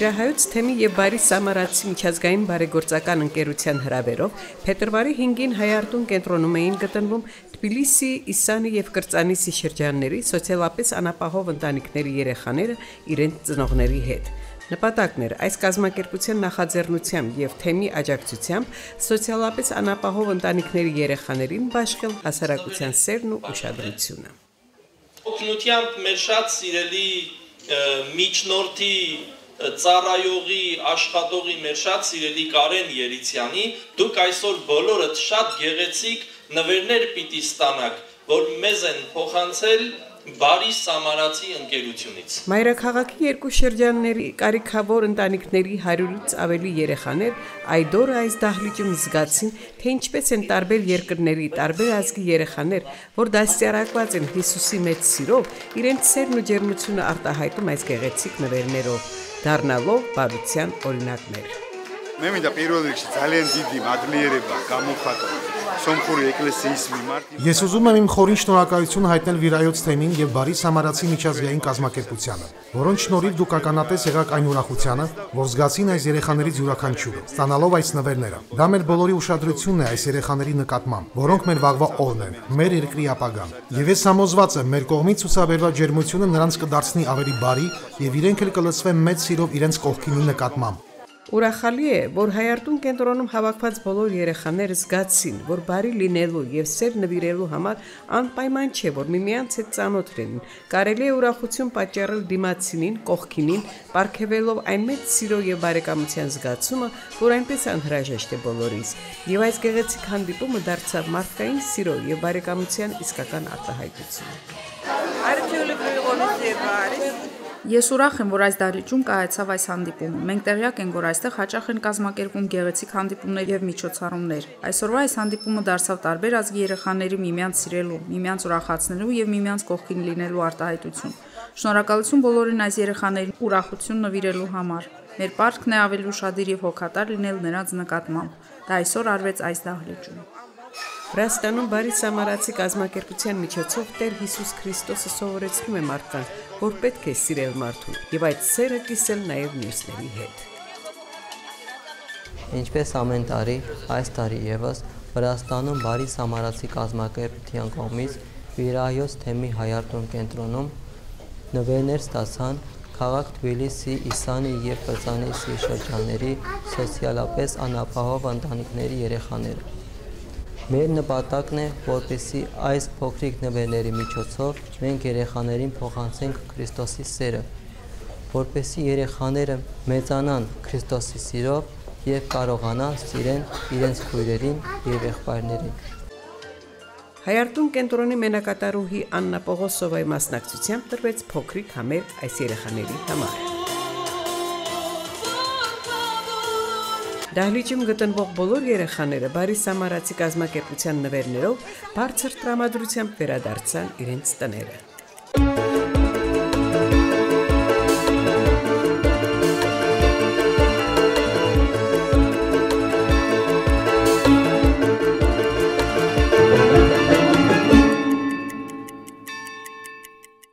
Վիրահայոց թեմի եւ Բարի Սամարացի միջազգային բարեգործական ընկերության հրավերով փետրվարի 5-ին Հայարտուն կենտրոնում էին գտնվում Թբիլիսի, Իսանի եւ Կրծանիսի շրջանների սոցիալապես անապահով ընտանիքների երեխաները իրենց ծնողների հետ։ Նպատակն էր այս կազմակերպության նախաձեռնությամբ եւ թեմի աջակցությամբ սոցիալապես անապահով ընտանիքների երեխաներին բաշխել հասարակության սերն ու ուշադրությունը։ Օգնությամբ մեր շատ սիրելի միջնորդի ծառայողի աշխատողի մեր շատ սիրելի Կարեն Երիցյանի դուք այսօր բոլորդ շատ գեղեցիկ նվերներ պիտի ստանաք, որ մեզ են փոխանցել Բարի Սամարացի ընկերությունից։ Մայրաքաղաքի երկու շրջանների կարիքավոր ընտանիքների 100-ից ավելի երեխաներ այդ օրը այս դահլիճում զգացին, թե ինչպես են տարբեր երկրների, տարբեր ազգի երեխաներ, որ դաստիարակված են Հիսուսի մեծ սիրով, իրենց սերն ու ջերմությունը արտահայտում այս գեղեցիկ նվերներով, դառնալով բարության օրինակներ։ Მე მინდა პირველ რიგში ძალიან დიდი მადლიერება გამოვხატო Սոմխորի ეკლესიის მიმართ։ Ես ուզում եմ իմ խորին շնորհակալություն հայտնել Վիրահայոց թեմին եւ Բարի Սամարացի միջազգային կազմակերպությանը, որոնց շնորհիվ դուք ականատես եղաք այն ուրախությանը, որ զգացին այս երեխաներից յուրաքանչյուրը, ստանալով այս նվերները։ Դա մեր բոլորի ուշադրությունն է այս երեխաների նկատմամբ, որոնք մեր վաղվա օրն են, մեր երկրի ապագան։ Եվ ես համոզված եմ, մեր կողմից ցուցաբերված ջերմությունը նրանց կդարձնի ավելի բարի եւ իրենք էլ կլցվեն մեծ սիրով իրենց կողքինի նկատմամբ։ Ուրախալի է, որ Հայարտուն կենտրոնում հավաքված բոլոր երեխաները զգացին, որ բարի լինելու եւ սեր նվիրելու համար անպայման չէ, որ միմյանց հետ ծանոթ լինեն։ Կարելի է ուրախություն պատճառել դիմացինին, կողքինին, պարգևելով այն մեծ սիրո եւ բարեկամության զգացումը, որ այնպես անհրաժեշտ է բոլորիս։ Եվ այս գեղեցիկ հանդիպումը դարձավ մարդկային սիրո եւ բարեկամության իսկական արտահայտություն։ Ես ուրախ եմ, որ այս դահլիճում կայացավ այս հանդիպումը։ Մենք տեղյակ ենք, որ այստեղ հաճախ են կազմակերպվում գեղեցիկ հանդիպումներ եւ միջոցառումներ։ Այսօրվա այս հանդիպումը դարձավ տարբեր ազգի երեխաների միմյանց սիրելու, միմյանց ուրախացնելու եւ միմյանց կողքին լինելու արտահայտություն։ Շնորհակալություն բոլորին այս երեխաներին ուրախություն նվիրելու համար։ Մեր պարտքն է ավելի ուշադիր եւ հոգատար լինել նրանց նկատմամբ։ Դա այսօր արվեց այս դահլիճում։ Վրաստանում Բարի Սամարացի կազմակերպության միջոցով Տեր Հիսուս Քրիստոսը սովորեցնում է մարդկանց, որ պետք է սիրել մարդուն եւ այդ սերը կիսել նաեւ մյուսների հետ։ Ինչպես ամեն տարի, այս տարի եւս Վրաստանում Բարի Սամարացի կազմակերպության կողմից Վիրահայոց թեմի Հայարտուն կենտրոնում նվերներ ստացան քաղաք Թբիլիսի, Իսանի եւ Կրծանիսի շրջանների սոցիալապես անապահով ընտանիքների երեխաները։ Մեր նպատակն է, որպեսզի այս փոքրիկ նվերների միջոցով մենք երեխաներին փոխանցենք Քրիստոսի սերը, որպեսզի երեխաները մեծանան Քրիստոսի սիրով եւ կարողանան սիրեն իրենց քույրերին եւ եղբայրներին։ Հայարտուն կենտրոնի մենակատարուհի Աննա Պողոսովայի մասնակցությամբ տրվեց փոքրիկ համեր այս երեխաների համար։ Դահլիճում գտնվող բոլոր երեխաները Բարի Սամարացի կազմակերպության նվերներով բարձր տրամադրությամբ վերադարձան իրենց տները։